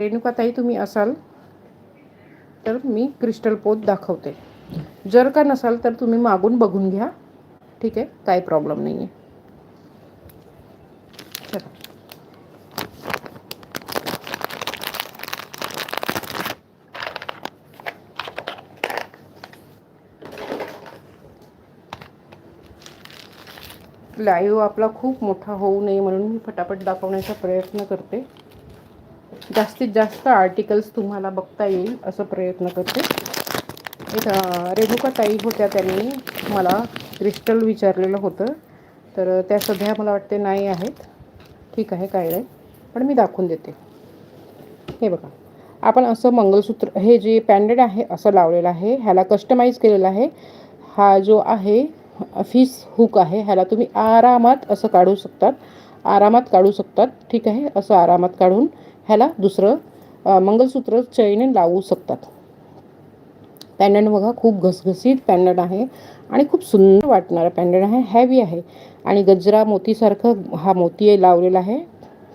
रेणुकाताई तुम्ही असाल तर मी क्रिस्टल पोत दाखवते. जर का नसाल तर तुम्ही मागून बघून घ्या. ठीक आहे, काही प्रॉब्लेम नाही आहे. चला. लाईव्ह आपला खूप मोठा होऊ नये म्हणून मी फटाफट दाखवण्याचा प्रयत्न करते. जास्तीत जास्त आर्टिकल्स तुम्हाला बघता येईल असं प्रयत्न करते. एक रेणुकाताई होत्या, त्यांनी मला क्रिस्टल विचारलेलं होतं, तर त्या सध्या मला वाटते नाही आहेत. ठीक आहे, काय नाही, पण मी दाखवून देते. हे बघा, आपण असं मंगळसूत्र, हे जे पॅन्डेड आहे असं लावलेलं आहे. ह्याला कस्टमाइज केलेलं आहे. हा जो आहे फिश हुक आहे, ह्याला तुम्ही आरामात असं काढू शकतात, आरामात काढू शकतात. ठीक आहे, असं आरामात काढून ह्याला दुसरं मंगळसूत्र चैन लावू शकतात. पॅन्डंट बघा, खूप घसघसीत पॅन्डंट आहे आणि खूप सुंदर वाटणारं पॅन्डंट आहे. हॅवी आहे आणि गजरा मोतीसारखं हा मोती लावलेला आहे.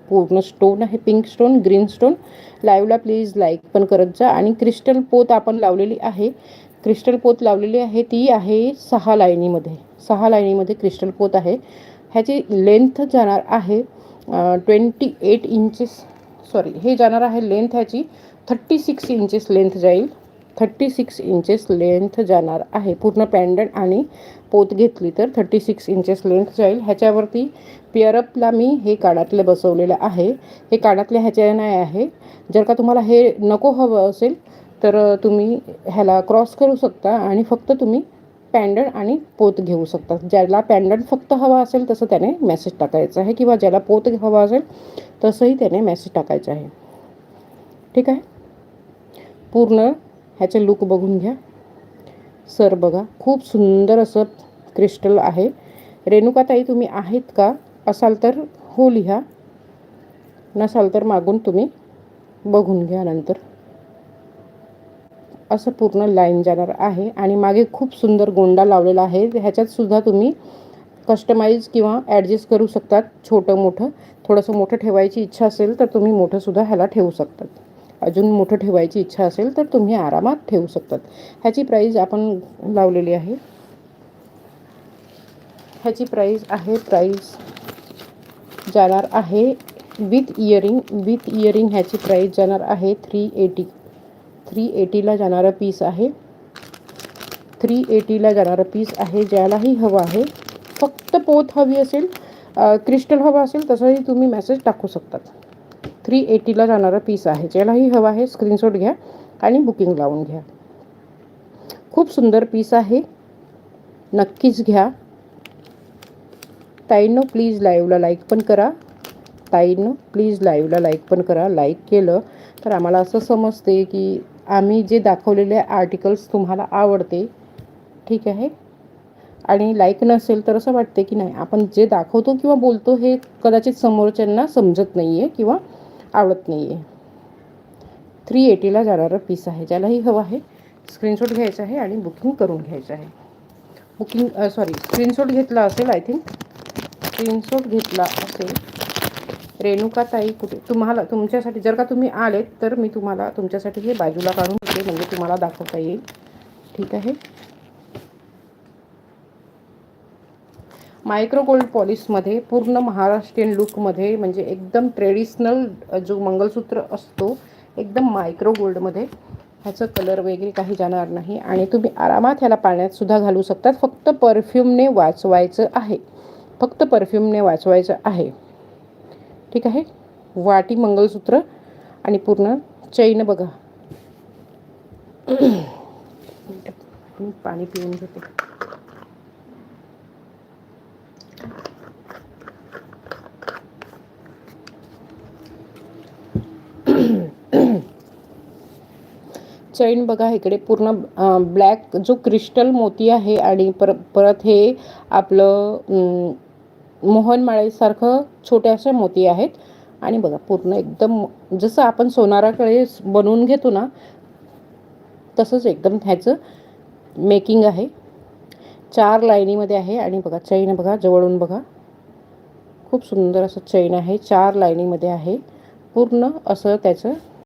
पूर्ण स्टोन आहे, पिंक स्टोन, ग्रीन स्टोन. लाईव्हला प्लीज लाईक पण करत जा. आणि क्रिस्टल पोत आपण लावलेली आहे, क्रिस्टल पोत लावलेली आहे, ती आहे 6 लाईनीमध्ये. 6 लाईनीमध्ये क्रिस्टल पोत आहे. ह्याची लेंथ जाणार आहे 28 इंचेस. सॉरी, हे जाणार आहे लेंथ ह्याची 36 इंचेस लेंथ जाईल. 36 इंचेस लेंथ जाणार आहे. पूर्ण पॅन्डंट आणि पोत घेतली तर 36 इंचेस लेंथ जाईल. ह्याच्यावरती पेअरअपला मी हे कानातले बसवलेलं आहे. हे कानातले ह्याच्या नाही आहे. जर का तुम्हाला हे नको हवं असेल तर तुम्ही ह्याला क्रॉस करू शकता आणि फक्त तुम्ही पॅन्डंट आणि पोत घेऊ शकता. ज्याला पॅन्डंट फक्त हवा असेल तसं त्याने मेसेज टाकायचं आहे, किंवा ज्याला पोत हवा असेल तसंही त्याने मेसेज टाकायचं आहे. ठीक आहे, पूर्ण ह्याचे लुक बघून घ्या. सर बघा, खूप सुंदर असं क्रिस्टल आहे. रेणुकाताई तुम्ही आहेत का? असाल तर हो लिहा, नसाल तर मागून तुम्ही बघून घ्या नंतर. असं पूर्ण लाईन जाणार आहे आणि मागे खूप सुंदर गोंडा लावलेला आहे. ह्याच्यात सुद्धा तुम्ही कस्टमाइज किंवा ॲडजस्ट करू शकतात. छोटं मोठं, थोडंसं मोठं ठेवायची इच्छा असेल तर तुम्ही मोठंसुद्धा ह्याला ठेवू शकतात. अजून मोठं ठेवायची इच्छा असेल तर तुम्ही आरामात ठेवू शकतात. ह्याची प्राईज आपण लावलेली आहे. ह्याची प्राईज जाणार आहे विथ इयरिंग ह्याची प्राईज जाणार आहे 380ला जाणारा पीस आहे. 380ला जाणारा पीस आहे. ज्यालाही हवं आहे, फक्त पोत हवी असेल, क्रिस्टल हवं असेल तसंही तुम्ही मेसेज टाकू शकतात. 380ला जाणारा पीस आहे. ज्यालाही हवं आहे स्क्रीनशॉट घ्या आणि बुकिंग लावून घ्या. खूप सुंदर पीस आहे, नक्कीच घ्या. ताईंनो प्लीज लाईव्हला लाईक पण करा. ताईंनो प्लीज लाईव्हला लाईक पण करा. लाईक केलं तर आम्हाला असं समजते की आम्ही जे दाखवलेले आर्टिकल्स तुम्हाला आवडते. ठीक आहे, आणि लाईक नसेल तर असं वाटते की नाही, आपण जे दाखवतो किंवा बोलतो हे कदाचित समोरच्यांना समजत नाही आहे किंवा आवडत नाही आहे. 380ला जाणारं पीस आहे. ज्यालाही हवं आहे स्क्रीनशॉट घ्यायचा आहे आणि बुकिंग करून घ्यायचं आहे. स्क्रीनशॉट घेतला असेल, आय थिंक स्क्रीनशॉट घेतला असेल. रेणुकाताई कुठे? तुम्हाला तुमच्यासाठी जर का तुम्ही आलेत तर मी तुम्हाला तुमच्यासाठी हे बाजूला काढून देते, म्हणजे तुम्हाला दाखवता येईल. ठीक आहे, मायक्रो गोल्ड पॉलिशमध्ये पूर्ण महाराष्ट्रीयन लुकमध्ये, म्हणजे एकदम ट्रेडिशनल जो मंगळसूत्र असतो एकदम मायक्रो गोल्डमध्ये. ह्याचं कलर वगैरे काही जाणार नाही आणि तुम्ही आरामात ह्याला पाण्यातसुद्धा घालू शकतात. फक्त परफ्यूमने वाचवायचं आहे, फक्त परफ्यूमने वाचवायचं आहे. ठीक आहे, वाटी मंगळसूत्र आणि पूर्ण चैन बघा. पाणी पिऊन घेते. चैन बघा, इकडे पूर्ण ब्लॅक जो क्रिस्टल मोती आहे आणि परत हे आपलं मोहनमाळेसारखं छोट्याशा मोती आहेत. आणि बघा पूर्ण एकदम जसं आपण सोनाराकडे बनवून घेतो ना तसंच एकदम ह्याचं मेकिंग आहे. 4 लाईनीमध्ये आहे. आणि बघा चैन बघा, जवळून बघा, खूप सुंदर असं चैन आहे. 4 लाईनीमध्ये आहे. पूर्ण असं त्याचं